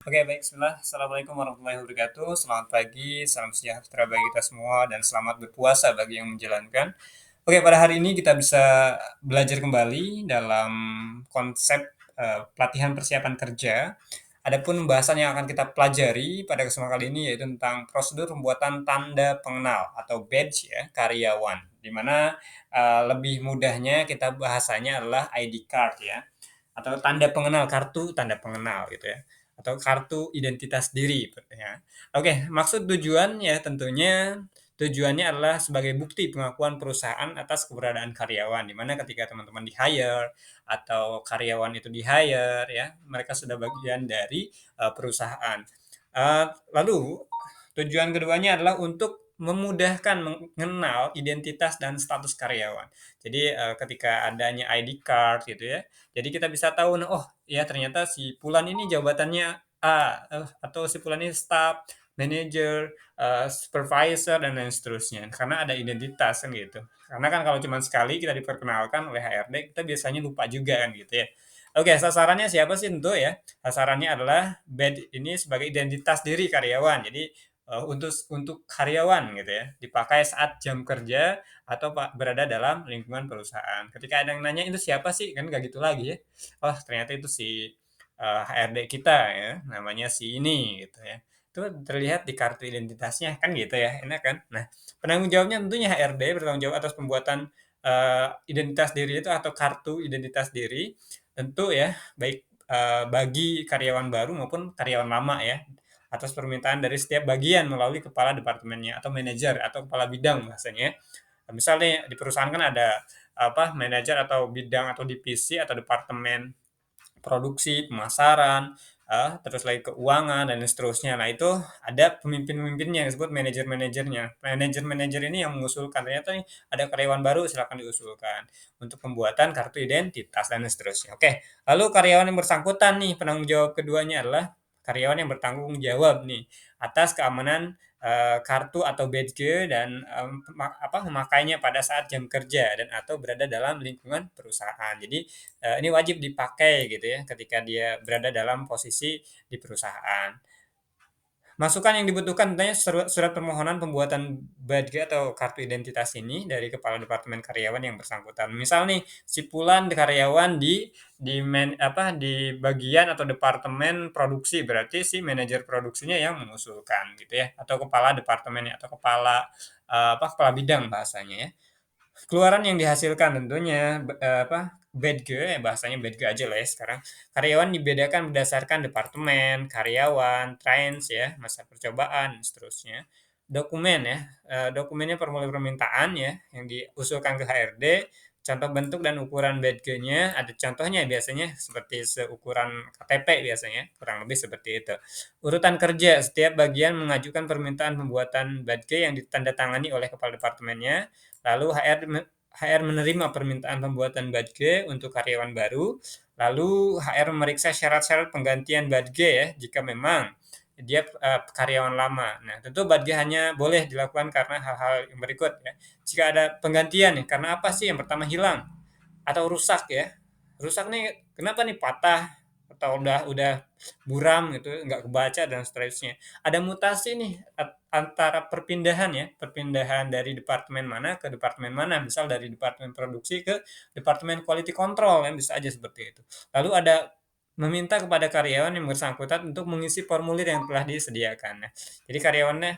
Oke, baik. Bismillah. Assalamualaikum warahmatullahi wabarakatuh. Selamat pagi, salam sejahtera bagi kita semua, dan selamat berpuasa bagi yang menjalankan. Oke, pada hari ini kita bisa belajar kembali dalam konsep pelatihan persiapan kerja. Adapun pembahasan yang akan kita pelajari pada kesempatan kali ini yaitu tentang prosedur pembuatan tanda pengenal atau badge ya karyawan. Di mana lebih mudahnya kita bahasanya adalah ID card ya, atau tanda pengenal, kartu tanda pengenal gitu ya, atau kartu identitas diri ya. Oke, maksud tujuan ya tentunya tujuannya adalah sebagai bukti pengakuan perusahaan atas keberadaan karyawan, di mana ketika teman-teman di-hire atau karyawan itu di-hire ya, mereka sudah bagian dari perusahaan. Lalu tujuan keduanya adalah untuk memudahkan mengenal identitas dan status karyawan. Jadi ketika adanya ID card gitu ya, jadi kita bisa tahu, nah, oh ya ternyata si Fulan ini jabatannya A, atau si Fulan ini staff, manager, supervisor, dan lain seterusnya. Karena ada identitas kan gitu. Karena kan kalau cuma sekali kita diperkenalkan oleh HRD, kita biasanya lupa juga kan gitu ya. Oke, sasarannya siapa sih? Tentu ya, sasarannya adalah badge ini sebagai identitas diri karyawan. Jadi untuk karyawan gitu ya, dipakai saat jam kerja atau berada dalam lingkungan perusahaan. Ketika ada yang nanya, "Itu siapa sih?" Kan nggak gitu lagi ya. Oh, ternyata itu si, HRD kita ya, namanya si ini, gitu ya. Itu terlihat di kartu identitasnya, kan gitu ya, enak kan? Nah, penanggung jawabnya tentunya HRD, bertanggung jawab atas pembuatan, identitas diri itu atau kartu identitas diri, tentu ya, baik, bagi karyawan baru maupun karyawan lama ya, atas permintaan dari setiap bagian melalui kepala departemennya atau manajer atau kepala bidang bahasanya. Misalnya di perusahaan kan ada manajer atau bidang atau divisi atau departemen produksi, pemasaran, terus lagi keuangan dan seterusnya. Nah, itu ada pemimpin-pemimpinnya yang disebut manajer-manajernya. Manajer-manajer ini yang mengusulkan, ternyata nih ada karyawan baru silakan diusulkan untuk pembuatan kartu identitas dan seterusnya. Oke, lalu karyawan yang bersangkutan nih, penanggung jawab keduanya adalah karyawan yang bertanggung jawab nih atas keamanan kartu atau badge dan memakainya pada saat jam kerja dan atau berada dalam lingkungan perusahaan. Jadi ini wajib dipakai gitu ya ketika dia berada dalam posisi di perusahaan. Masukan yang dibutuhkan tentunya surat surat permohonan pembuatan badge atau kartu identitas ini dari kepala departemen karyawan yang bersangkutan. Misal nih, si Fulan karyawan di bagian atau departemen produksi, berarti si manajer produksinya yang mengusulkan gitu ya, atau kepala departemennya atau kepala bidang bahasanya ya. Keluaran yang dihasilkan tentunya badge ya, bahasanya badge aja lah ya sekarang. Karyawan dibedakan berdasarkan departemen, karyawan, trains ya, masa percobaan, dan seterusnya. Dokumen ya, dokumennya formulir permintaan ya, yang diusulkan ke HRD, contoh bentuk dan ukuran badge-nya, ada contohnya biasanya seperti seukuran KTP biasanya, kurang lebih seperti itu. Urutan kerja, setiap bagian mengajukan permintaan pembuatan badge yang ditandatangani oleh kepala departemennya. Lalu HR menerima permintaan pembuatan badge untuk karyawan baru, lalu HR memeriksa syarat-syarat penggantian badge ya, jika memang dia karyawan lama. Nah, tentu badge hanya boleh dilakukan karena hal-hal yang berikut ya. Jika ada penggantian nih, karena apa sih? Yang pertama hilang atau rusak ya. Rusak nih, kenapa nih patah atau udah buram gitu, nggak kebaca dan seterusnya. Ada mutasi nih antara perpindahan dari departemen mana ke departemen mana, misal dari departemen produksi ke departemen quality control, yang bisa aja seperti itu. Lalu ada meminta kepada karyawan yang bersangkutan untuk mengisi formulir yang telah disediakan. Nah, jadi karyawannya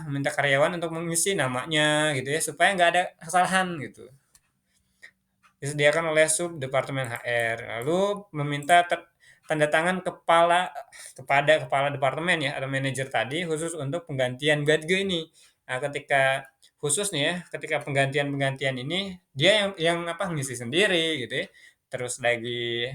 meminta karyawan untuk mengisi namanya gitu ya, supaya nggak ada kesalahan gitu. Disediakan oleh sub departemen HR. Lalu meminta tanda tangan kepada kepala departemen ya atau manajer tadi khusus untuk penggantian badge ini. Nah, ketika khusus nih ya, ketika penggantian-penggantian ini dia yang ngisi sendiri gitu ya. Terus lagi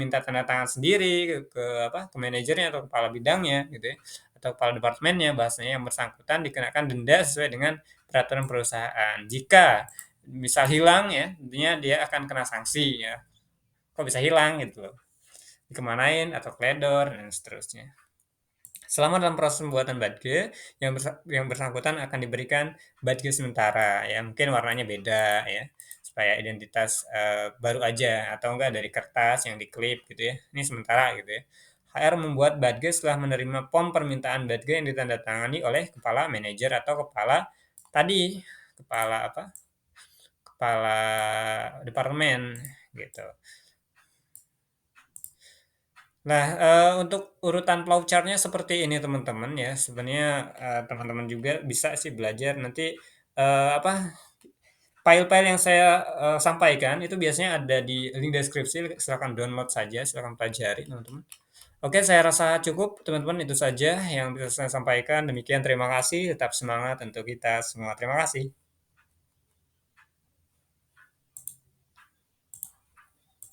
minta tanda tangan sendiri ke manajernya atau kepala bidangnya gitu ya atau kepala departemennya, bahasanya yang bersangkutan dikenakan denda sesuai dengan peraturan perusahaan. Jika misal hilang ya, tentunya dia akan kena sanksi ya. Kok bisa hilang gitu loh, dikemanain atau keledor dan seterusnya. Selama dalam proses pembuatan badge, yang bersangkutan akan diberikan badge sementara ya, mungkin warnanya beda ya, supaya identitas baru aja atau enggak dari kertas yang diklip gitu ya. Ini sementara gitu ya. HR membuat Badge setelah menerima form permintaan Badge yang ditandatangani oleh kepala manajer atau kepala tadi, kepala apa, kepala departemen, gitu. Nah, untuk urutan flowchart-nya seperti ini teman-teman ya, sebenarnya, teman-teman juga bisa sih belajar nanti, apa, file-file yang saya, sampaikan itu biasanya ada di link deskripsi, silakan download saja, silakan pelajari teman-teman. Oke, saya rasa cukup teman-teman, itu saja yang bisa saya sampaikan. Demikian, terima kasih, tetap semangat untuk kita semua. Terima kasih.